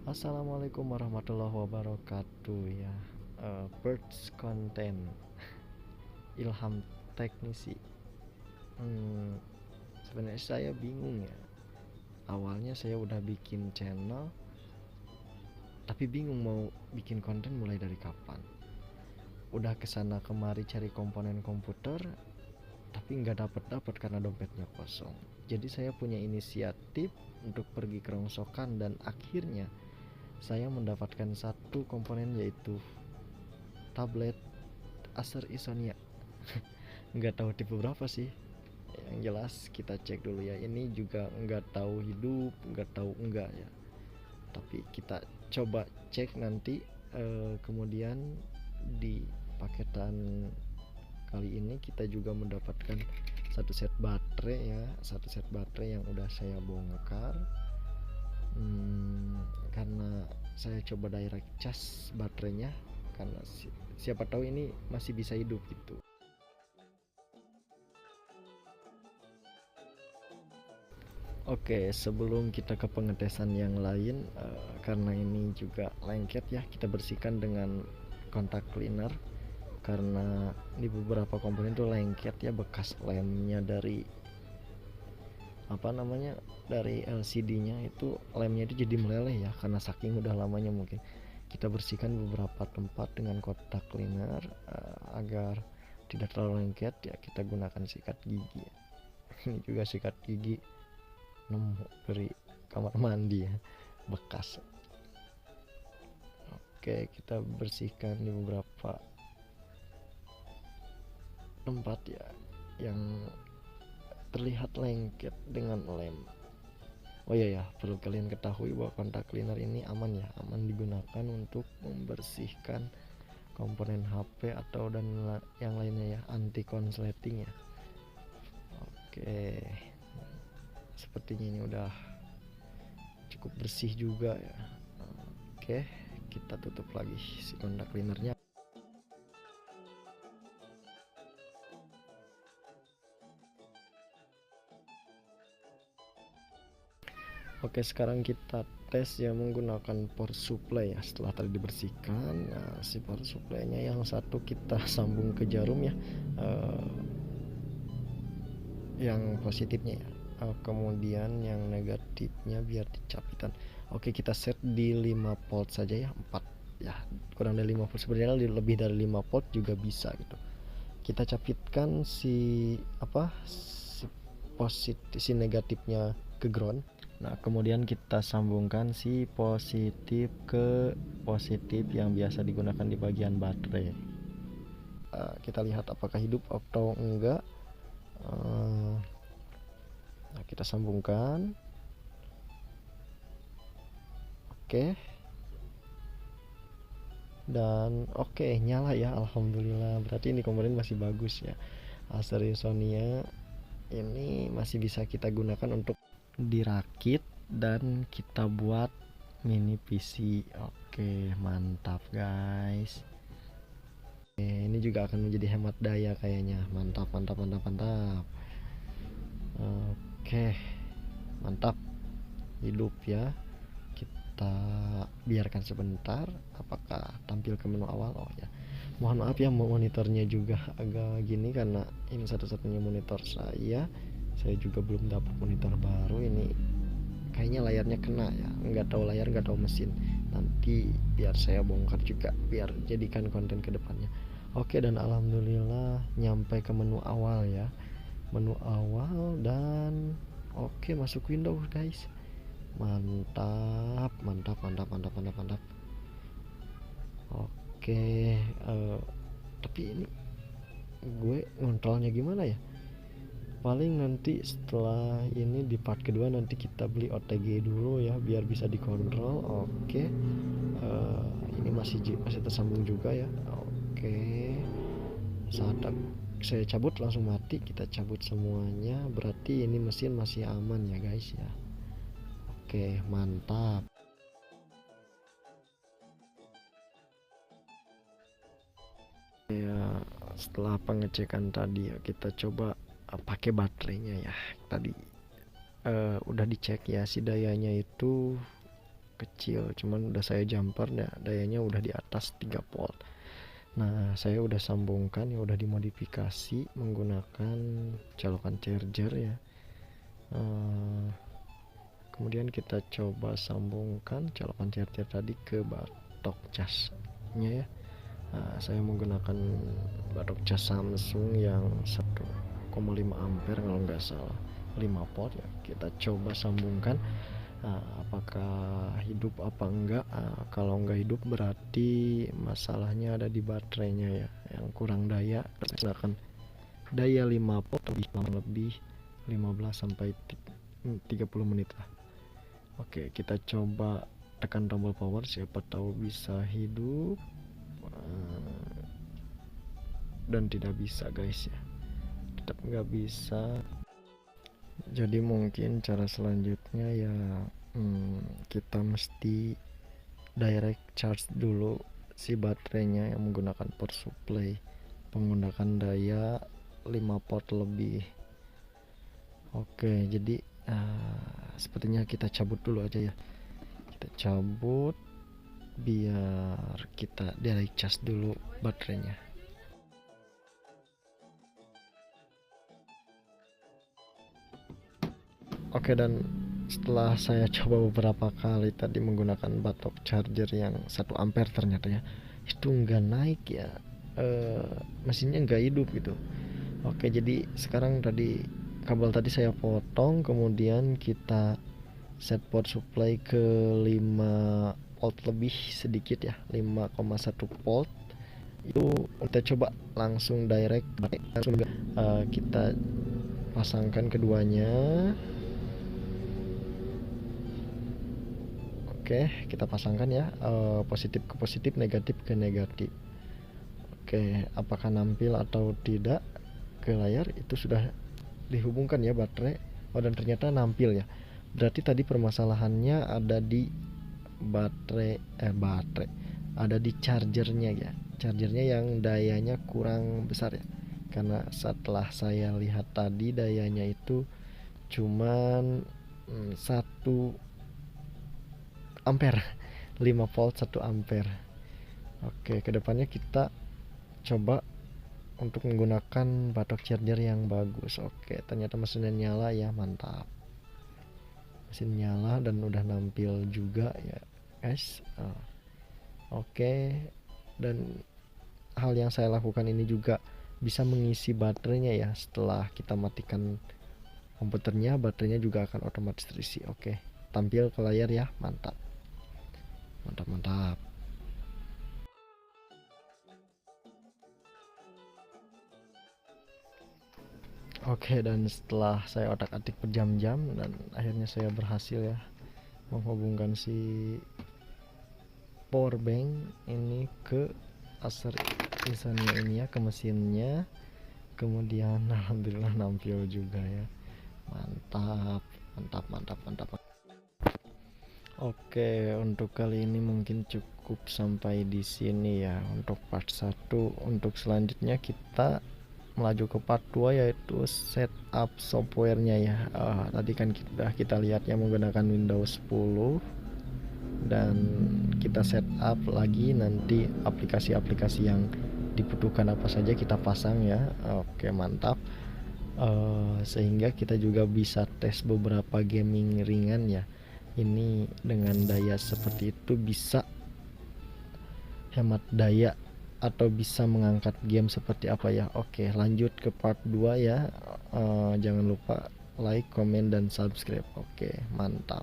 Assalamualaikum warahmatullahi wabarakatuh ya. Birds content ilham teknisi. Hmm, Sebenarnya saya bingung ya. Awalnya saya udah bikin channel, tapi bingung mau bikin konten mulai dari kapan. Udah kesana kemari cari komponen komputer, tapi nggak dapet karena dompetnya kosong. Jadi saya punya inisiatif untuk pergi kerongsokan dan akhirnya saya mendapatkan satu komponen, yaitu tablet Acer Isonia. Nggak tahu tipe berapa sih, yang jelas kita cek dulu ya. Ini juga nggak tahu hidup nggak tahu enggak ya, tapi kita coba cek nanti. Kemudian di paketan kali ini kita juga mendapatkan satu set baterai yang udah saya bongkar. Karena saya coba direct cas baterainya, karena siapa tahu ini masih bisa hidup gitu. Oke, sebelum kita ke pengetesan yang lain, karena ini juga lengket ya, kita bersihkan dengan kontak cleaner. Karena di beberapa komponen itu lengket ya, bekas lemnya dari dari LCD-nya itu, lemnya itu jadi meleleh ya, karena saking udah lamanya mungkin. Kita bersihkan beberapa tempat dengan kontak cleaner, agar tidak terlalu lengket ya. Kita gunakan sikat gigi ya. Ini juga sikat gigi nemu dari kamar mandi ya, bekas. Oke, kita bersihkan di beberapa tempat ya yang terlihat lengket dengan lem. Oh iya ya, perlu kalian ketahui bahwa kontak cleaner ini aman ya, aman digunakan untuk membersihkan komponen HP atau dan yang lainnya ya, anti konsleting ya. Oke, sepertinya ini udah cukup bersih juga ya. Oke, kita tutup lagi si kontak cleanernya. Oke, sekarang kita tes ya menggunakan power supply ya. Setelah tadi dibersihkan, nah, si power supply-nya yang satu kita sambung ke jarum ya, yang positifnya ya. Kemudian yang negatifnya biar dicapitan. Oke, kita set di 5 volt saja ya, 4 ya, kurang dari 5 volt. Sebenarnya lebih dari 5 volt juga bisa gitu. Kita capitkan si negatifnya ke ground. Nah, kemudian kita sambungkan si positif ke positif yang biasa digunakan di bagian baterai. Kita lihat apakah hidup atau enggak. Nah, kita sambungkan. Oke. Dan oke, nyala ya, alhamdulillah. Berarti ini komponen masih bagus ya. Acer Sonia ini masih bisa kita gunakan untuk dirakit dan kita buat mini PC. Oke, mantap guys. Ini juga akan menjadi hemat daya kayaknya. Mantap, mantap, mantap, mantap. Oke, mantap. Hidup ya. Kita biarkan sebentar. Apakah tampil ke menu awal? Oh ya, mohon maaf ya, monitornya juga agak gini karena ini satu-satunya monitor saya juga belum dapat monitor baru. Ini kayaknya layarnya kena ya, nggak tahu layar nggak tahu mesin. Nanti biar saya bongkar juga, biar jadikan konten kedepannya. Oke, dan alhamdulillah nyampe ke menu awal ya, menu awal. Dan oke, masuk Windows guys. Mantap, mantap, mantap, mantap, mantap, mantap. Oke, tapi ini gue ngontrolnya gimana ya? Paling nanti setelah ini di part kedua nanti kita beli OTG dulu ya, biar bisa dikontrol. Oke, ini masih tersambung juga ya. Oke, saat saya cabut langsung mati. Kita cabut semuanya, berarti ini mesin masih aman ya guys ya. Oke, mantap. Ya, setelah pengecekan tadi ya, kita coba pakai baterainya ya. Tadi udah dicek ya, si dayanya itu kecil, cuman udah saya jumper ya, dayanya udah di atas 3 volt. Nah, saya udah sambungkan ya, udah dimodifikasi menggunakan colokan charger ya. Kemudian kita coba sambungkan colokan charger tadi ke batok casnya ya. Nah, saya menggunakan batok cas Samsung yang 1,5 ampere kalau nggak salah, 5 volt ya. Kita coba sambungkan, apakah hidup apa enggak. Kalau enggak hidup berarti masalahnya ada di baterainya ya, yang kurang daya. Misalkan daya 5 volt lebih 15 sampai 30 menit lah. Oke, kita coba tekan tombol power, siapa tahu bisa hidup. Dan tidak bisa guys ya, tetap nggak bisa. Jadi mungkin cara selanjutnya ya, kita mesti direct charge dulu si baterainya yang menggunakan power supply, menggunakan daya 5 volt lebih. Oke, jadi sepertinya kita cabut dulu aja ya, kita cabut biar kita direct charge dulu baterainya. Oke, dan setelah saya coba beberapa kali tadi menggunakan batok charger yang 1 ampere, ternyata ya itu nggak naik ya, mesinnya nggak hidup gitu. Oke, jadi sekarang tadi kabel tadi saya potong, kemudian kita set power supply ke 5 volt lebih sedikit ya, 5,1 volt. Itu kita coba langsung direct, langsung kita pasangkan keduanya. Oke, kita pasangkan ya, positif ke positif, negatif ke negatif. Oke, apakah nampil atau tidak ke layar itu sudah dihubungkan ya baterai. Oh, dan ternyata nampil ya. Berarti tadi permasalahannya ada di baterai, ada di chargernya ya. Chargernya yang dayanya kurang besar ya. Karena setelah saya lihat tadi dayanya itu cuman 1 ampere, 5 volt 1 ampere. Oke, kedepannya kita coba untuk menggunakan batok charger yang bagus. Oke, ternyata mesinnya nyala ya, mantap. Mesin nyala dan udah nampil juga ya guys. Oke, dan hal yang saya lakukan ini juga bisa mengisi baterainya ya. Setelah kita matikan komputernya, baterainya juga akan otomatis terisi. Oke, tampil ke layar ya, mantap. Mantap. Oke, dan setelah saya otak-atik berjam-jam dan akhirnya saya berhasil ya menghubungkan si power bank ini ke Acer Insomnia ini ya, ke mesinnya. Kemudian alhamdulillah nampil juga ya. Mantap. Oke, untuk kali ini mungkin cukup sampai di sini ya untuk part 1. Untuk selanjutnya kita melaju ke part 2, yaitu setup softwarenya ya. Tadi kan kita lihatnya menggunakan Windows 10, dan kita setup lagi nanti aplikasi-aplikasi yang dibutuhkan apa saja kita pasang ya. Oke, mantap. Sehingga kita juga bisa tes beberapa gaming ringan ya. Ini dengan daya seperti itu bisa hemat daya atau bisa mengangkat game seperti apa ya. Oke, lanjut ke part 2 ya. Jangan lupa like, comment, dan subscribe. Oke, mantap.